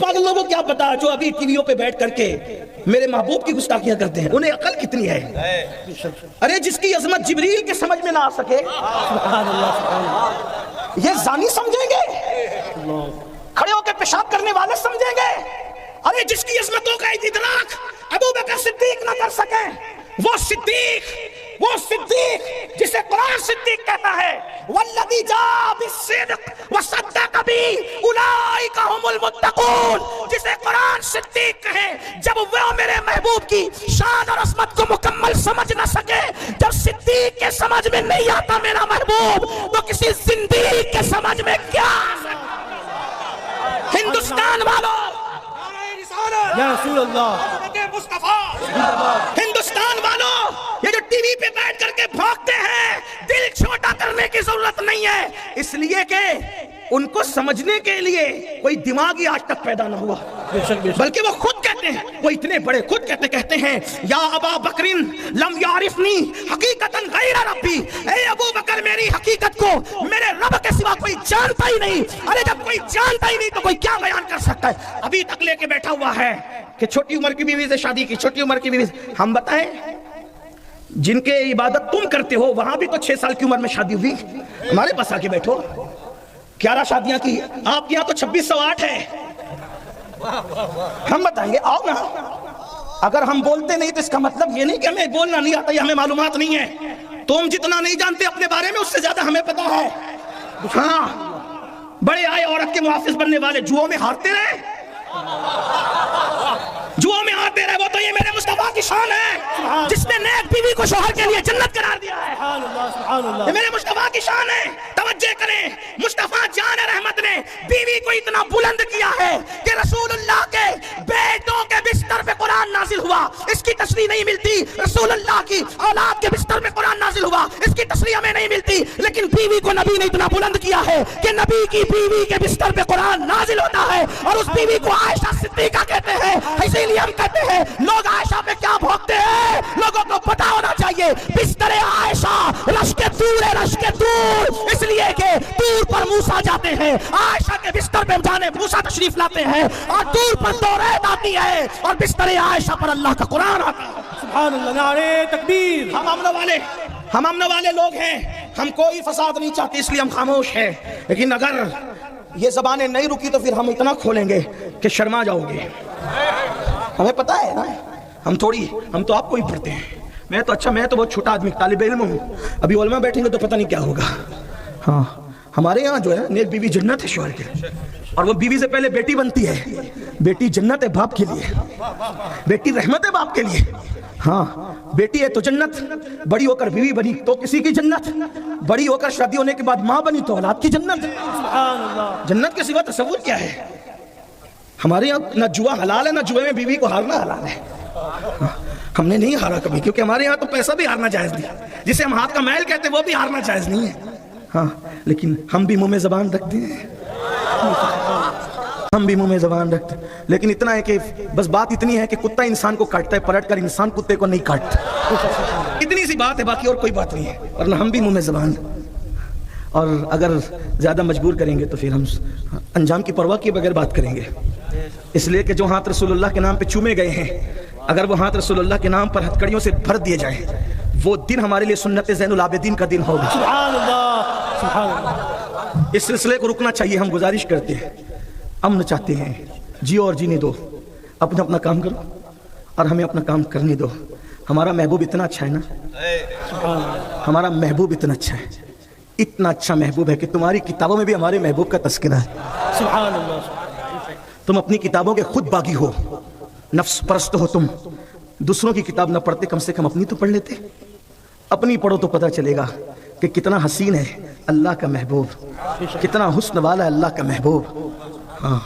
پاگل لوگوں کو کیا پتا جو ابھی ٹی ویوں پہ بیٹھ کر کے میرے محبوب کی گستاخیاں کرتے ہیں، انہیں عقل کتنی ہے؟ ارے جس کی عظمت جبریل کے سمجھ میں نہ آ سکے یہ زانی سمجھیں گے؟ کھڑے ہو کے پیشاب کرنے والے سمجھیں گے؟ ارے جس کی عظمتوں کا ادراک ابو بکر صدیق نہ کر سکے، وہ صدیق جسے قرآن صدیق کہتا ہے والذی جاء بالصدق وصدق بہ اولئک ھم المتقون، جسے قرآن صدیق کہے جب وہ میرے محبوب کی شان اور عظمت کو مکمل سمجھ نہ سکے، جب صدیق کے سمجھ میں نہیں آتا میرا محبوب تو کسی زندیق کے سمجھ میں کیا آ سکتا؟ ہندوستان والوں، یا رسول اللہ، ہندوستان والوں، یہ جو ٹی وی پہ بیٹھ کر کے بھونکتے ہیں، دل چھوٹا کرنے کی ضرورت نہیں ہے، اس لیے کہ ان کو سمجھنے کے لیے کوئی دماغی آج تک پیدا نہ ہوا، بلکہ وہ خود کہتے ہیں، وہ اتنے بڑے خود کہتے ہیں یا ابا بکرن لم یعرفنی حقیقتا غیر ربی، اے ابو بکر میری حقیقت کو میرے رب کے سوا کوئی جانتا ہی نہیں۔ ارے جب کوئی جانتا ہی نہیں تو کوئی کیا بیان کر سکتا ہے؟ ابھی تک لے کے بیٹھا ہوا ہے کہ چھوٹی عمر کی بیوی سے شادی کی، چھوٹی عمر کی بیوی سے، ہم بتائیں جن کے عبادت تم کرتے ہو وہاں بھی تو 6 سال کی عمر میں شادی ہوئی، ہمارے پاس آ کے بیٹھو، 11 شادیاں کی، آپ کے یہاں تو 2608 ہے، ہم بتائیں گے آؤ نا۔ اگر ہم بولتے نہیں تو اس کا مطلب یہ نہیں کہ ہمیں بولنا نہیں آتا یا ہمیں معلومات نہیں ہے، تم جتنا نہیں جانتے اپنے بارے میں اس سے زیادہ ہمیں پتا ہے۔ ہاں بڑے آئے عورت کے محافظ بننے والے جوؤں میں ہارتے رہے، جوؤں میں ہارتے رہے، وہ تو یہ میرے مصطفیٰ کی شان ہے جس نے نیک بیوی کو شوہر کے لیے جنت قرار دیا ہے، یہ میرے مصطفیٰ کی شان ہے۔ توجہ کریں، مصطفیٰ جان رحمت نے بیوی کو اتنا بلند کیا ہے کہ رسول اللہ کے بیٹوں کے بستر پہ قرآن نازل ہوا، اس کی تشریح نہیں ملتی، رسول اللہ کی اولاد کے بستر پہ قرآن نازل ہوا، اس کی تشریح ہمیں نہیں ملتی، لیکن بیوی کو نبی نے اتنا بلند کیا ہے کہ نبی کی بیوی کے بستر پہ قرآن نازل ہوتا ہے، اور اس بیوی کو عائشہ صدیقہ کہتے ہیں۔ اسی لیے ہم کہتے ہیں لوگ عائشہ پہ کیا بھونکتے ہیں، لوگوں کو پتا ہونا چاہیے بستر عائشہ رشک دور ہے، رشک دور، اس لیے کہ دور پر موسیٰ جاتے ہیں، عائشہ کے بستر پہ جانے موسیٰ تشریف لاتے ہیں، اور دور پر توریت آتی ہے اور بستر عائشہ پر اللہ کا قرآن آتا ہے۔ سبحان اللہ، نعرہ تکبیر۔ ہم امن والے لوگ ہیں، ہم کوئی فساد نہیں چاہتے، اس لیے ہم خاموش ہیں، لیکن اگر یہ زبانیں نہیں رکی تو پھر ہم اتنا کھولیں گے کہ شرما جاؤ گے۔ ہمیں پتا ہے نا، ہم تو آپ کو ہی پڑھتے ہیں، میں تو بہت چھوٹا آدمی طالب علم ہوں، ابھی علماء بیٹھیں گے تو پتہ نہیں کیا ہوگا۔ ہاں ہمارے یہاں جو ہے نیک بیوی جنت ہے شوہر کے لیے، اور وہ بیوی سے پہلے بیٹی بنتی ہے، بیٹی جنت ہے باپ کے لیے، بیٹی رحمت ہے باپ کے لیے۔ ہاں بیٹی ہے تو جنت، بڑی ہو کر بیوی بنی تو کسی کی جنت، بڑی ہو کر شادی ہونے کے بعد ماں بنی تو اولاد کی جنت۔ جنت کے سوا تصور کیا ہے؟ ہمارے یہاں نہ جوا حلال ہے، نہ جوے میں بیوی کو ہارنا حلال ہے، ہم نے نہیں ہارا کبھی، کیونکہ ہمارے یہاں تو پیسہ بھی ہارنا جائز نہیں، جسے ہم ہاتھ کا میل کہتے ہیں وہ بھی ہارنا جائز نہیں ہے۔ ہاں لیکن ہم بھی منہ میں زبان رکھتے ہیں، لیکن اتنا ہے کہ بس بات اتنی ہے کہ کتا انسان کو کاٹتا ہے پلٹ کر، انسان کتے کو نہیں کاٹتا، اتنی سی بات ہے، باقی اور کوئی بات نہیں ہے، ورنہ ہم بھی منہ میں زبان، اور اگر زیادہ مجبور کریں گے تو پھر ہم انجام کی پرواہ کیے بغیر بات کریں گے، اس لیے کہ جو ہاتھ رسول اللہ کے نام پہ چومے گئے ہیں، اگر وہ ہاتھ رسول اللہ کے نام پر ہتھکڑیوں سے بھر دیے جائیں، وہ دن ہمارے لیے سنت زین العابدین کا دن ہوگا۔ سبحان اللہ، سبحان اللہ۔ اس سلسلے کو رکنا چاہیے، ہم گزارش کرتے ہیں، امن چاہتے ہیں، جیو اور جینے دو، اپنا کام کرو اور ہمیں اپنا کام کرنے دو۔ ہمارا محبوب اتنا اچھا ہے نا، ہمارا محبوب اتنا اچھا ہے، اتنا اچھا محبوب ہے کہ تمہاری کتابوں میں بھی ہمارے محبوب کا تذکرہ ہے۔ سبحان اللہ۔ تم اپنی کتابوں کے خود باغی ہو، نفس پرست ہو، تم دوسروں کی کتاب نہ پڑھتے، کم سے کم اپنی تو پڑھ لیتے، اپنی پڑھو تو پتہ چلے گا کہ کتنا حسین ہے اللہ کا محبوب، کتنا حسن والا ہے اللہ کا محبوب۔ ہاں